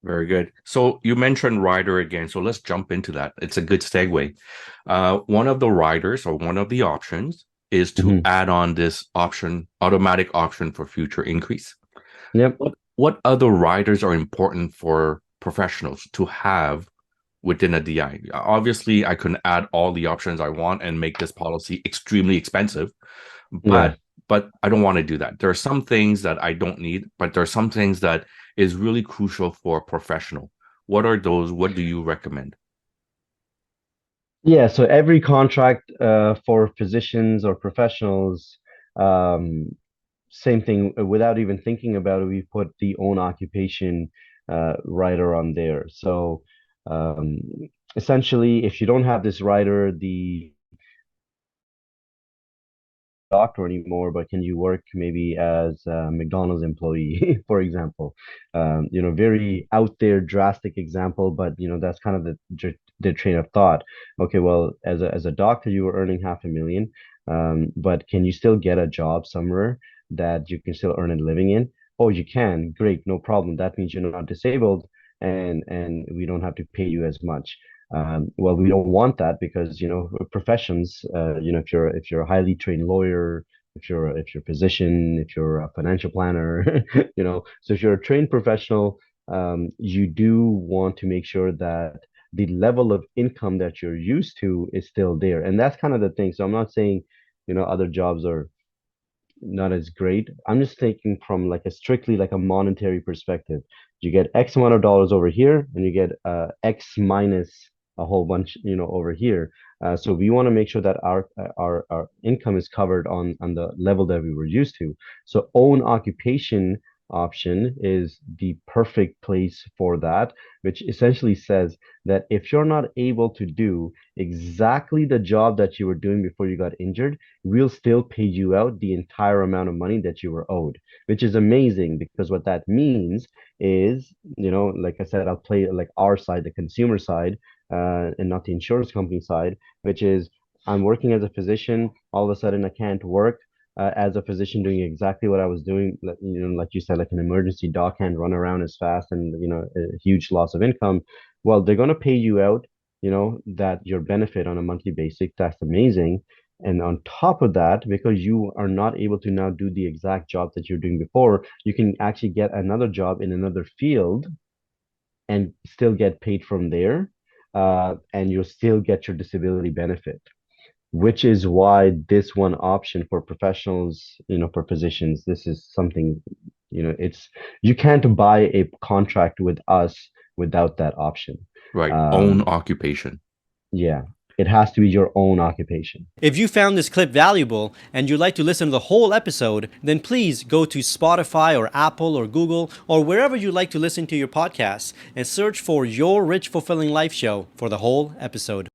Very good. So you mentioned rider again. So let's jump into that. It's a good segue. One of the riders or one of the options is to Hmm. add on this option, automatic option for future increase. Yep. What other riders are important for professionals to have within a DI? Obviously, I can add all the options I want and make this policy extremely expensive, Yeah. but I don't want to do that. There are some things that I don't need, but there are some things that is really crucial for a professional. What are those? What do you recommend? Yeah. So every contract for physicians or professionals, um, same thing. Without even thinking about it, we put the own occupation rider on there. So um, essentially, if you don't have this rider, the doctor anymore, but can you work maybe as a McDonald's employee, for example? Very out there, drastic example, but that's kind of the train of thought. Okay, well, as a doctor, you were earning 500,000, but can you still get a job somewhere that you can still earn a living in? Oh, you can. Great, no problem. That means you're not disabled, and we don't have to pay you as much. Well, we don't want that because professions. If you're a highly trained lawyer, if you're a physician, if you're a financial planner, so if you're a trained professional, you do want to make sure that the level of income that you're used to is still there, and that's kind of the thing. So I'm not saying, other jobs are not as great. I'm just thinking from like a strictly like a monetary perspective. You get X amount of dollars over here, and you get X minus a whole bunch, over here. So we want to make sure that our income is covered on the level that we were used to. So own occupation option is the perfect place for that, which essentially says that if you're not able to do exactly the job that you were doing before you got injured, we'll still pay you out the entire amount of money that you were owed, which is amazing because what that means is, like I said, I'll play like our side, the consumer side, and not the insurance company side, which is I'm working as a physician. All of a sudden, I can't work. As a physician doing exactly what I was doing, like you said, like an emergency doc can't run around as fast and, a huge loss of income. Well, they're going to pay you out, that your benefit on a monthly basis. That's amazing. And on top of that, because you are not able to now do the exact job that you're doing before, you can actually get another job in another field and still get paid from there. And you'll still get your disability benefit, which is why this one option for professionals, for physicians, this is something, you can't buy a contract with us without that option. Right. Own Um, occupation. yeah, it has to be your own occupation. If you found this clip valuable and you'd like to listen to the whole episode, then please go to Spotify or Apple or Google or wherever you like to listen to your podcasts and search for Your Rich Fulfilling Life Show for the whole episode.